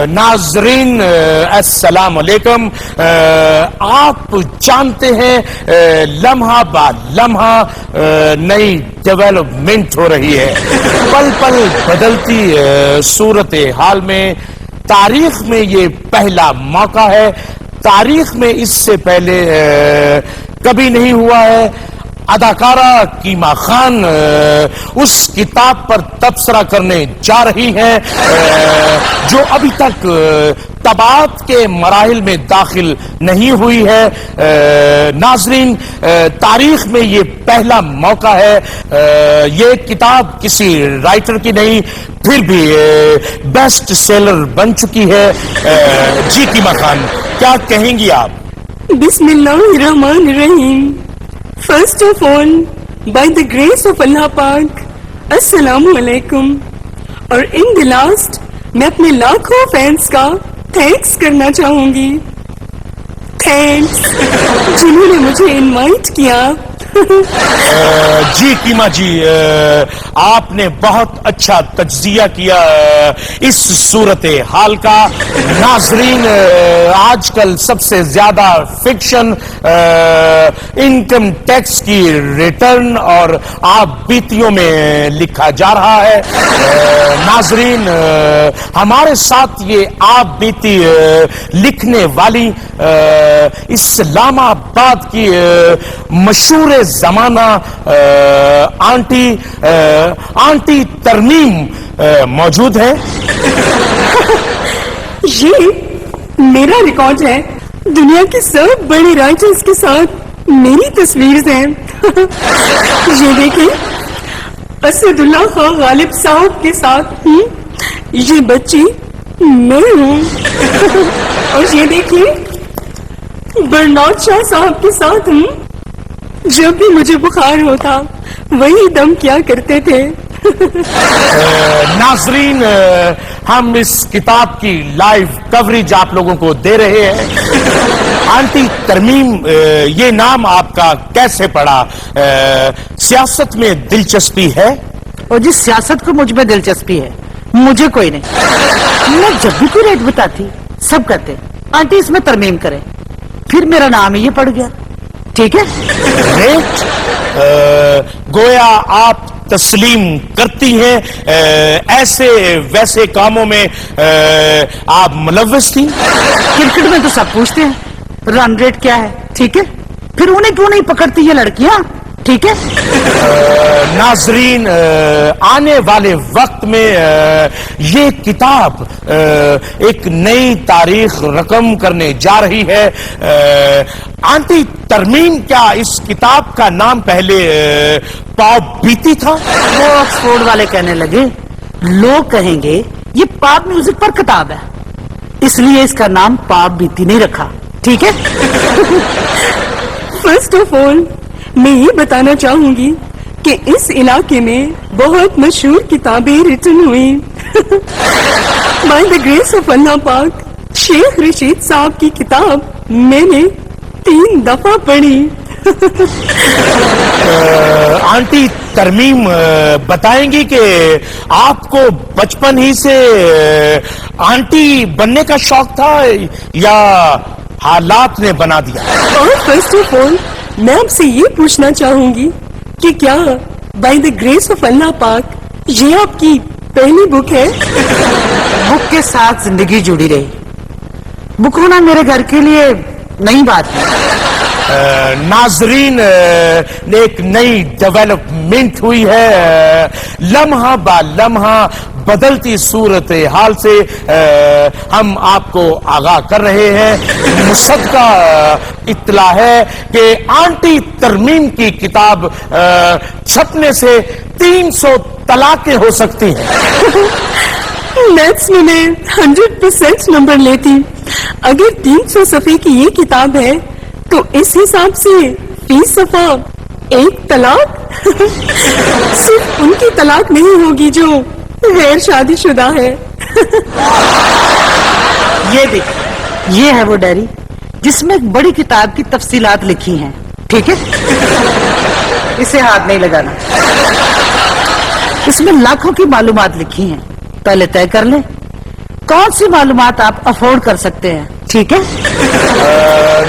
नाजरीन अस्सलाम वालेकुम। आप जानते हैं लम्हा बाद लम्हा नई डेवलपमेंट हो रही है। पल पल बदलती सूरत हाल में तारीख में ये पहला मौका है। तारीख में इससे पहले कभी नहीं हुआ है। अदाकारा कीमा खान उस किताब पर तबसरा करने जा रही हैं जो अभी तक तबात के मराहिल में दाखिल नहीं हुई है। नाजरीन, तारीख में ये पहला मौका है। ये किताब किसी राइटर की नहीं, फिर भी बेस्ट सेलर बन चुकी है। जी कीमा खान, क्या कहेंगी आप? बिस्मिल्लाहिर्रहमानिर्रहीम। First of all, by the grace of Allah Pak, Assalamu alaikum। और in the last, मैं अपने लाखों फैंस का थैंक्स करना चाहूंगी। थैंक्स जिन्होंने मुझे इनवाइट किया। जी कीमा जी, आपने बहुत अच्छा तज्जिया किया इस सूरत हाल का। नाजरीन, आजकल सबसे ज्यादा फिक्शन इनकम टैक्स की रिटर्न और आप बीतियों में लिखा जा रहा है। नाजरीन, हमारे साथ ये आप बीती लिखने वाली इस्लामाबाद की मशहूर जमाना आंटी तरमीम मौजूद है। ये मेरा रिकॉर्ड है। दुनिया के सब बड़े राइटर्स के साथ मेरी तस्वीर है। ये देखिए, असदुल्ला खान गालिब साहब के साथ ये बच्ची मैं हूँ। और ये देखिए, बरनाड शाह साहब के साथ हूँ। जब भी मुझे बुखार होता वही दम क्या करते थे। नाजरीन, हम इस किताब की लाइव कवरेज आप लोगों को दे रहे हैं। आंटी तरमीम, ये नाम आपका कैसे पड़ा? सियासत में दिलचस्पी है? और जिस सियासत को मुझ में दिलचस्पी है, मुझे कोई नहीं। मैं जब भी कोई रेट बताती सब कहते आंटी इसमें तरमीम करे, फिर मेरा नाम ही ये पड़ गया। ठीक है? रेट गोया आप तस्लीम करती हैं ऐसे वैसे कामों में आप मुलव्वस थी? क्रिकेट में तो सब पूछते हैं रन रेट क्या है, ठीक है? फिर उन्हें क्यों नहीं पकड़ती ये लड़कियां? ठीक है? नाजरीन, आने वाले वक्त में ये किताब एक नई तारीख रकम करने जा रही है। आंटी तरमीम, क्या इस किताब का नाम पहले पॉप बीती था? वो ऑक्सफोर्ड वाले कहने लगे, लोग कहेंगे ये पॉप म्यूजिक पर किताब है, इसलिए इसका नाम पॉप बीती नहीं रखा। ठीक है? फर्स्ट ऑफ ऑल, मैं ये बताना चाहूंगी कि इस इलाके में बहुत मशहूर किताबें रिटन हुई। बाय द ग्रेस ऑफ अल्लाह पाक, शेख रशीद साहब की किताब मैंने 3 दफा पढ़ी। आंटी तरमीम, बताएंगी कि आपको बचपन ही से आंटी बनने का शौक था या हालात ने बना दिया? और फर्स्ट ऑफ ऑल, मैं आपसे ये पूछना चाहूंगी कि क्या बाय द ग्रेस ऑफ अल्लाह पाक ये आपकी पहली बुक है? बुक के साथ जिंदगी जुड़ी रही। बुक होना मेरे घर के लिए नई बात है। नाजरीन, एक नई डेवलपमेंट हुई है। लम्हा बा लम्हा बदलती सूरत हाल से हम आपको आगाह कर रहे हैं। मुसद्दका इत्तला है कि आंटी तरमीम की किताब छपने से 300 तलाकें हो सकती हैं। मैथ्स में मैं 100% नंबर लेती। अगर 300 सफ़े की ये किताब है तो इस हिसाब से 20 सफ़ा 1 तलाक। सिर्फ उनकी तलाक नहीं होगी जो गैर शादीशुदा है। ये देख, ये है वो डायरी जिसमें एक बड़ी किताब की तफसीलात लिखी हैं। ठीक है? इसे हाथ नहीं लगाना। इसमें लाखों की मालूमात लिखी हैं। पहले तय कर ले कौन सी मालूमात आप अफोर्ड कर सकते हैं, ठीक है?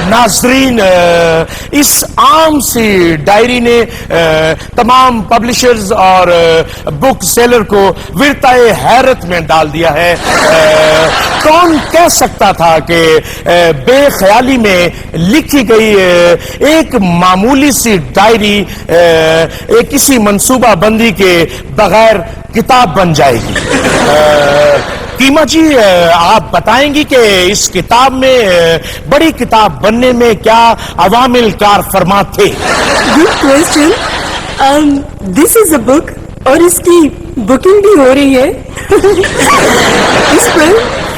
नाजरीन, इस आम सी डायरी ने तमाम पब्लिशर्स और बुक सेलर को विरताए हैरत में डाल दिया है। कौन कह सकता था कि बेख्याली में लिखी गई एक मामूली सी डायरी एक किसी मंसूबा बंदी के बगैर किताब बन जाएगी। कीमा जी, आप बताएंगी कि इस किताब में बड़ी किताब बनने में क्या अवामिल कार फरमा थे? Good question. This is a book और इसकी बुकिंग भी हो रही है। इस पर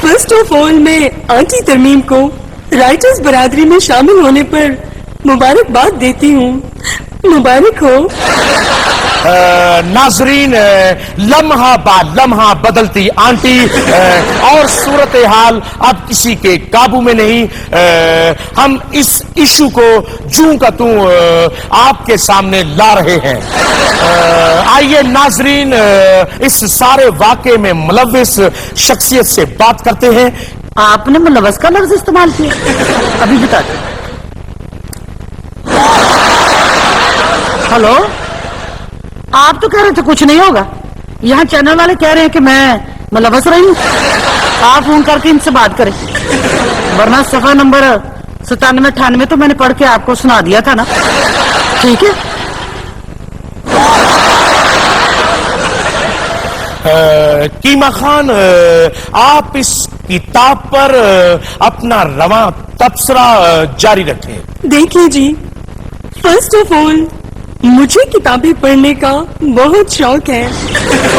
फर्स्ट ऑफ ऑल मैं आंटी तरमीम को राइटर्स बरादरी में शामिल होने पर मुबारकबाद देती हूँ। मुबारक हो। नाजरीन, लम्हा बाद लम्हा बदलती आंटी और सूरत हाल अब किसी के काबू में नहीं। हम इस इशू को जूं का तूं आपके सामने ला रहे हैं। आइए नाजरीन, इस सारे वाक़े में मुलव्विस शख्सियत से बात करते हैं। आपने मुलव्वस का लफ्ज इस्तेमाल किया, अभी बताते। हेलो, आप तो कह रहे थे कुछ नहीं होगा, यहाँ चैनल वाले कह रहे हैं कि मैं मुलव्वस रही हूँ। आप फोन करके इनसे बात करें, वरना सफा नंबर 97-98 तो मैंने पढ़ के आपको सुना दिया था ना, ठीक है? कीमा खान, आप इस किताब पर अपना रवां तबसरा जारी रखें। देखिए जी, फर्स्ट ऑफ ऑल मुझे किताबें पढ़ने का बहुत शौक है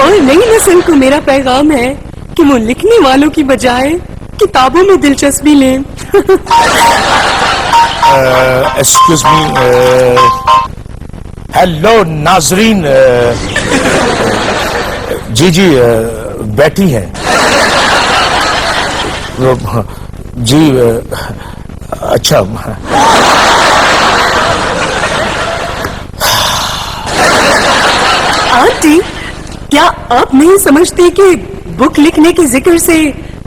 और नई नस्ल को मेरा पैगाम है कि वो लिखने वालों की बजाय किताबों में दिलचस्पी लें। एक्सक्यूज मी, हेलो नाजरीन, जी जी बैठी हैं जी। अच्छा, आंटी, क्या आप नहीं समझते कि बुक लिखने के जिक्र से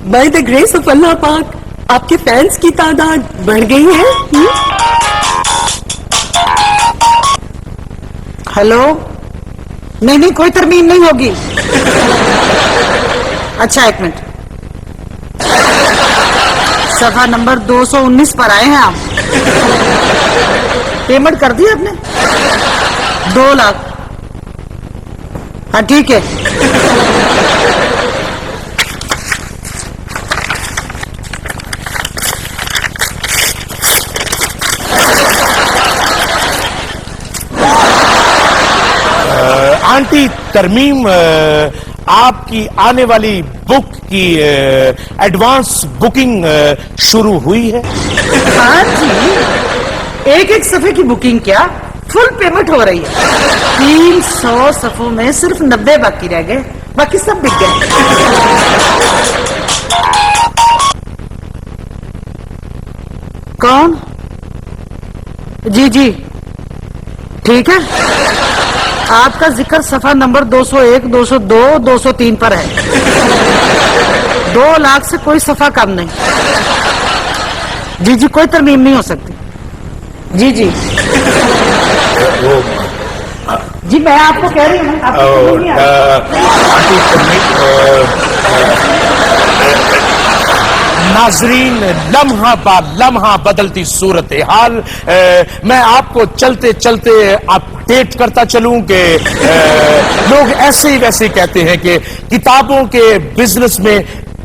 बाय द ग्रेस ऑफ अल्लाह पाक आपके फैंस की तादाद बढ़ गई है? हेलो, नहीं, कोई तरमीम नहीं होगी। अच्छा, एक मिनट, सफा नंबर 219 पर आए हैं आप। पेमेंट कर दी आपने? 2 लाख। हाँ, ठीक है। आंटी तरमीम, आपकी आने वाली बुक की एडवांस बुकिंग शुरू हुई है? हाँ जी, एक सफे की बुकिंग क्या, फुल पेमेंट हो रही है। 300 सफों में सिर्फ 90 बाकी रह गए, बाकी सब बिक गए। कौन? जी जी, ठीक है। आपका जिक्र सफा नंबर 201, 202, 203 पर है। 2 लाख से कोई सफा कम नहीं। जी जी, कोई तरमीम नहीं हो सकती। जी जी जी, मैं आपको कह रही हूँ, आपको नहीं आ रहा। आंटी नाजरीन, लम्हा बाद लम्हा बदलती सूरत हाल, मैं आपको चलते चलते अपडेट करता चलूं कि लोग ऐसे ही वैसे कहते हैं कि किताबों के बिजनेस में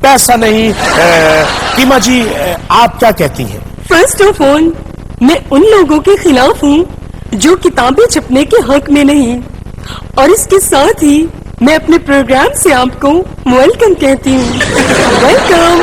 पैसा नहीं। कीमा जी, आप क्या कहती हैं? फर्स्ट ऑफ ऑल मैं उन लोगों के खिलाफ हूँ जो किताबें छपने के हक में नहीं, और इसके साथ ही मैं अपने प्रोग्राम से आपको वेलकम कहती हूँ। वेलकम।